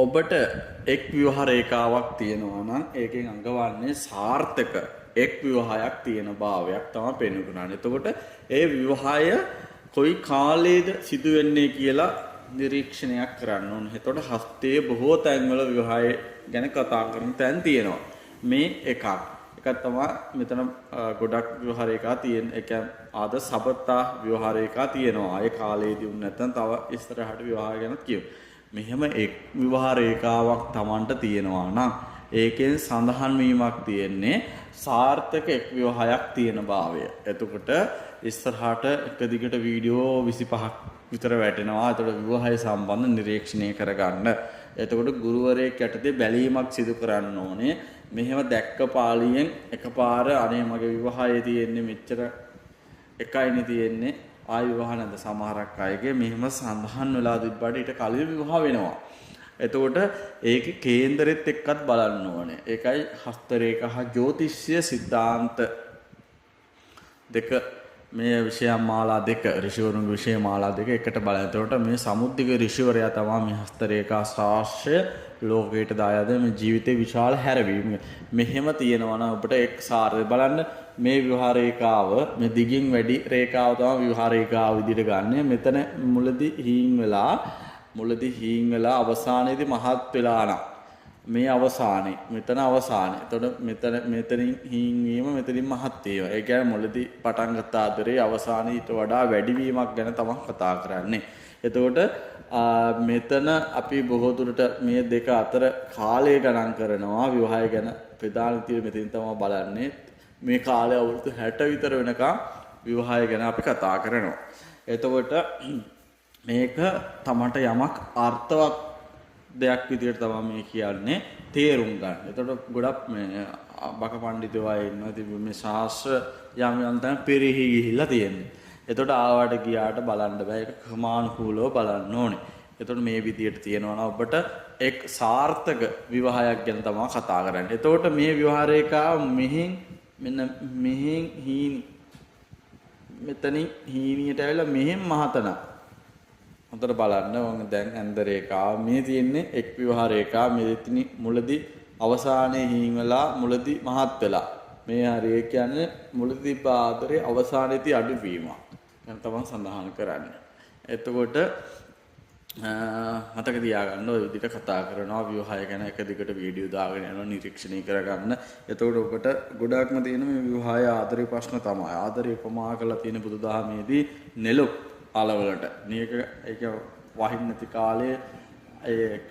ඔබට එක් ව්‍යුහ රේඛාවක් තියෙනවා නම් ඒකෙන් අඟවන්නේ සාර්ථක එක් ව්‍යුහයක් තියෙන භාවයක් තමයි පෙන්වන්නේ. එතකොට ඒ ව්‍යුහය කොයි කාලයේද සිදු වෙන්නේ කියලා නිරීක්ෂණයක් කරන්න ඕනේ. එතකොට හස්තයේ බොහෝ තැන්වල ව්‍යුහය ගැන කතා කරන තැන් තියෙනවා. මේ එකක් තමයි මෙතන ගොඩක් ව්‍යුහ රේඛා තියෙන. ඒ කියන්නේ ආද සබතා ව්‍යුහ රේඛා තියෙනවා. ඒ කාලයේදී උන් නැත්නම් තව ඉස්සරහට ව්‍යුහය ගැන කියමු. මෙහෙම එක් ව්‍යුහ රේඛාවක් Tamanට තියෙනවා නම් ඒකෙන් සඳහන් වීමක් තියෙන්නේ සාර්ථක එක් ව්‍යුහයක් තියෙන භාවය. එතකොට ඉස්සරහට එක දිගට වීඩියෝ 25ක් විතර වැටෙනවා. එතකොට ව්‍යුහය සම්බන්ධ නිරීක්ෂණය කරගන්න. එතකොට ගුරුවරයෙක් යටතේ බැලීමක් සිදු කරන්න ඕනේ. මෙහෙම දැක්ක පාළියෙන් එකපාර අනේ මගේ ව්‍යුහයේ තියෙන්නේ මෙච්චර එකයිනේ තියෙන්නේ ආය විවාහ නැද සමහරක් අයගේ මෙහෙම සඳහන් වෙලා තිබ්බට ඊට කලින් විවාහ වෙනවා. එතකොට ඒකේ කේන්දරෙත් එක්කත් බලන්න ඕනේ. ඒකයි හස්ත රේඛා ජ්‍යොතිෂ්‍ය සිද්ධාන්ත දෙක මේ විෂය මාලා දෙක ඍෂිවරුන්ගේ විෂය මාලා දෙක එකට බලන. එතකොට මේ සමුද්දික ඍෂිවරයා තමයි මේ හස්ත රේඛා ශාස්ත්‍රය ලෝකයට දායද මේ ජීවිතේ විශාල හැරවීම. මෙහෙම තියෙනවා නම් ඔබට එක් සාර්ථක බලන්න මේ ව්‍යුහ රේඛාව මේ දිගින් වැඩි රේඛාව තමයි ව්‍යුහ රේඛාව විදිහට ගන්න. මෙතන මුලදී හීන් වෙලා අවසානයේදී මහත් වෙලා නම් මේ අවසානයේ මෙතන අවසානයේ. එතකොට මෙතනින් හීන් වීම මෙතනින් මහත් වීම. ඒ කියන්නේ මුලදී පටන් ගත්ත ආදරේ අවසානයේ ඊට වඩා වැඩි වීමක් ගැන තමයි කතා කරන්නේ. එතකොට මෙතන අපි බොහෝ දුරට මේ දෙක අතර කාලය ගණන් කරනවා. ව්‍යුහය ගැන ප්‍රධාන විදිහට මෙතෙන් තමයි බලන්නේ. මේ කාලය අවුරුදු 60 විතර වෙනකම් ව්‍යුහය ගැන අපි කතා කරනවා. එතකොට මේක තමට යමක් අර්ථවත් දෙයක් විදිහට තමයි මේ කියන්නේ තේරුම් ගන්න. එතකොට ගොඩක් මේ බක පඬිතුමෝ අය ඉන්නවා. ඉතින් මේ ශාස්ත්‍ර යම් තැන් පෙරෙහි ගිහිල්ලා තියෙන්නේ. එතකොට ආවට ගියාට බලන්න බෑ. ඒක ක්‍රමානුකූලව බලන්න ඕනේ. එතකොට මේ විදිහට තියෙනවා නම් ඔබට එක් සාර්ථක විවාහයක් ගැන තමයි කතා කරන්නේ. එතකොට මේ විවාහ රේඛාව මෙහින් හීනි මෙතනින් හීනියට ඇවිල්ලා මෙහෙන් මහතන හොඳට බලන්න ඕනේ. දැන් ඇන්ද රේඛාව මේ තියෙන්නේ එක් විවාහ රේඛාව. මෙතන මුලදී අවසානයේ හීන් වෙලා මුලදී මහත් වෙලා මේ හරිය කියන්නේ මුලදී පාදරේ අවසානයේදී අඩු වීමක් ගැන තමයි සඳහන් කරන්නේ. එතකොට මතක තියාගන්න ඔය විදිහට කතා කරනවා ව්‍යුහය ගැන එක දිගට වීඩියෝ දාගෙන යනවා නිරීක්ෂණය කරගන්න. එතකොට ඔබට ගොඩක්ම තියෙන මේ ව්‍යුහය ආදරේ ප්‍රශ්න තමයි. ආදරේ උපමා කරලා තියෙන බුදුදහමේදී නෙළුම් අලවලට. මේක ඒක වහින් නැති කාලයේ ඒ